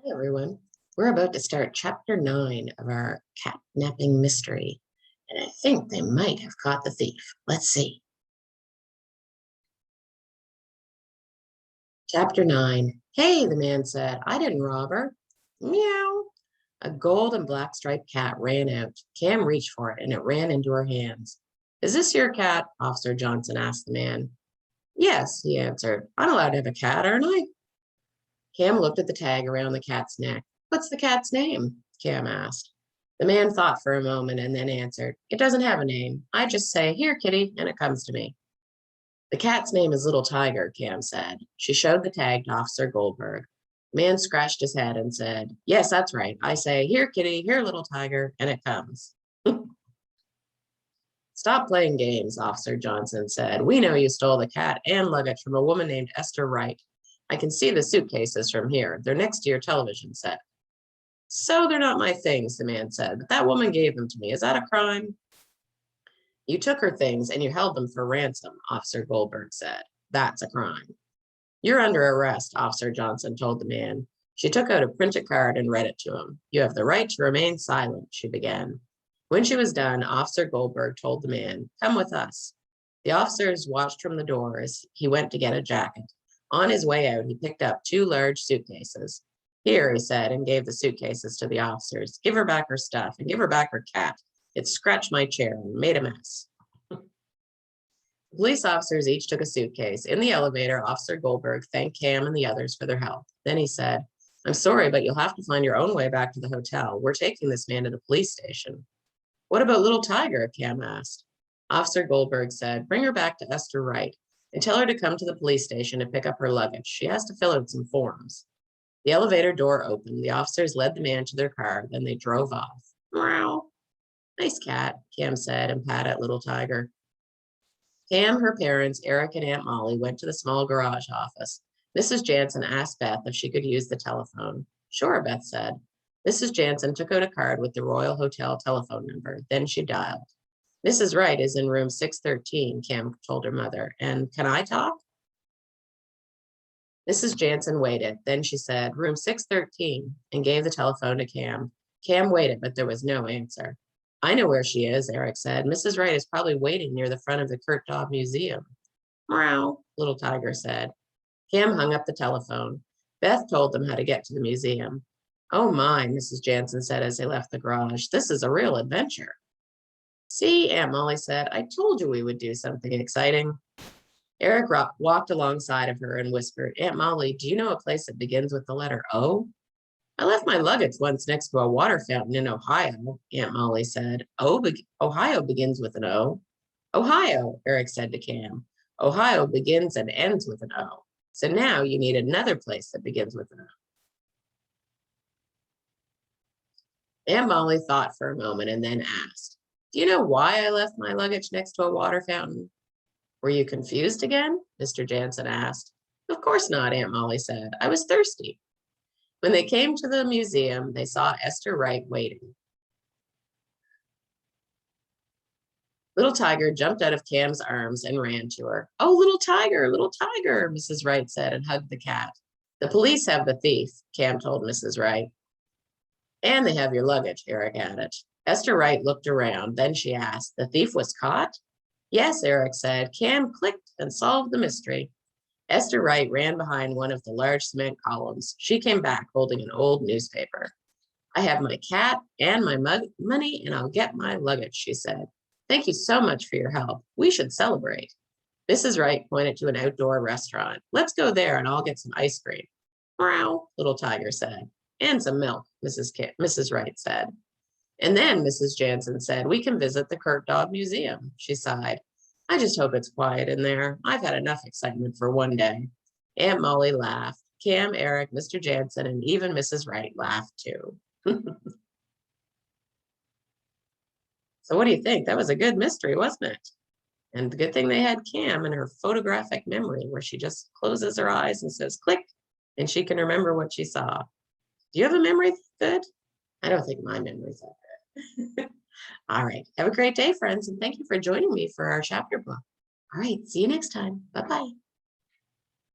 Hey everyone, we're about to start chapter 9 of our Catnapping Mystery, and I think they might have caught the thief. Let's see. Chapter 9. Hey, the man said, I didn't rob her. Meow. A gold and black striped cat ran out. Cam reached for it, and it ran into her hands. Is this your cat? Officer Johnson asked the man. Yes, he answered. I'm allowed to have a cat, aren't I? Cam looked at the tag around the cat's neck. What's the cat's name? Cam asked. The man thought for a moment and then answered, It doesn't have a name. I just say, Here, kitty, and it comes to me. The cat's name is Little Tiger, Cam said. She showed the tag to Officer Goldberg. The man scratched his head and said, Yes, that's right. I say, Here, kitty, here, Little Tiger, and it comes. Stop playing games, Officer Johnson said. We know you stole the cat and luggage from a woman named Esther Wright. I can see the suitcases from here. They're next to your television set. So they're not my things, the man said, but that woman gave them to me. Is that a crime? You took her things and you held them for ransom, Officer Goldberg said. That's a crime. You're under arrest, Officer Johnson told the man. She took out a printed card and read it to him. You have the right to remain silent, she began. When she was done, Officer Goldberg told the man, Come with us. The officers watched from the door as he went to get a jacket. On his way out, he picked up 2 large suitcases. Here, he said, and gave the suitcases to the officers. Give her back her stuff and give her back her cat. It scratched my chair and made a mess. The police officers each took a suitcase. In the elevator, Officer Goldberg thanked Cam and the others for their help. Then he said, I'm sorry, but you'll have to find your own way back to the hotel. We're taking this man to the police station. What about Little Tiger? Cam asked. Officer Goldberg said, Bring her back to Esther Wright and tell her to come to the police station to pick up her luggage. She has to fill out some forms. The elevator door opened. The officers led the man to their car. Then they drove off. Meow. Nice cat, Cam said and patted Little Tiger. Cam, her parents, Eric, and Aunt Molly went to the small garage office. Mrs. Jansen asked Beth if she could use the telephone. Sure, Beth said. Mrs. Jansen took out a card with the Royal Hotel telephone number. Then she dialed. Mrs. Wright is in room 613, Cam told her mother. And can I talk? Mrs. Jansen waited. Then she said, room 613, and gave the telephone to Cam. Cam waited, but there was no answer. I know where she is, Eric said. Mrs. Wright is probably waiting near the front of the Kurt Dog Museum. Meow, Little Tiger said. Cam hung up the telephone. Beth told them how to get to the museum. Oh my, Mrs. Jansen said as they left the garage. This is a real adventure. See, Aunt Molly said, I told you we would do something exciting. Eric walked alongside of her and whispered, Aunt Molly, do you know a place that begins with the letter O? I left my luggage once next to a water fountain in Ohio, Aunt Molly said. Ohio begins with an O. Ohio, Eric said to Cam. Ohio begins and ends with an O. So now you need another place that begins with an O. Aunt Molly thought for a moment and then asked, Do you know why I left my luggage next to a water fountain? Were you confused again? Mr. Jansen asked. Of course not, Aunt Molly said. I was thirsty. When they came to the museum, they saw Esther Wright waiting. Little Tiger jumped out of Cam's arms and ran to her. Oh, Little Tiger, Mrs. Wright said and hugged the cat. The police have the thief, Cam told Mrs. Wright. And they have your luggage, Eric added. Esther Wright looked around. Then she asked, The thief was caught? Yes, Eric said. Cam clicked and solved the mystery. Esther Wright ran behind one of the large cement columns. She came back holding an old newspaper. I have my cat and my money, and I'll get my luggage, she said. Thank you so much for your help. We should celebrate. Mrs. Wright pointed to an outdoor restaurant. Let's go there and I'll get some ice cream. Meow, Little Tiger said. And some milk, Mrs. Wright said. And then Mrs. Jansen said, we can visit the Kurt Dog Museum. She sighed. I just hope it's quiet in there. I've had enough excitement for one day. Aunt Molly laughed. Cam, Eric, Mr. Jansen, and even Mrs. Wright laughed too. So what do you think? That was a good mystery, wasn't it? And the good thing they had Cam and her photographic memory where she just closes her eyes and says, click, and she can remember what she saw. Do you have a memory good? I don't think my memory's that good. All right. Have a great day, friends. And thank you for joining me for our chapter book. All right. See you next time. Bye-bye.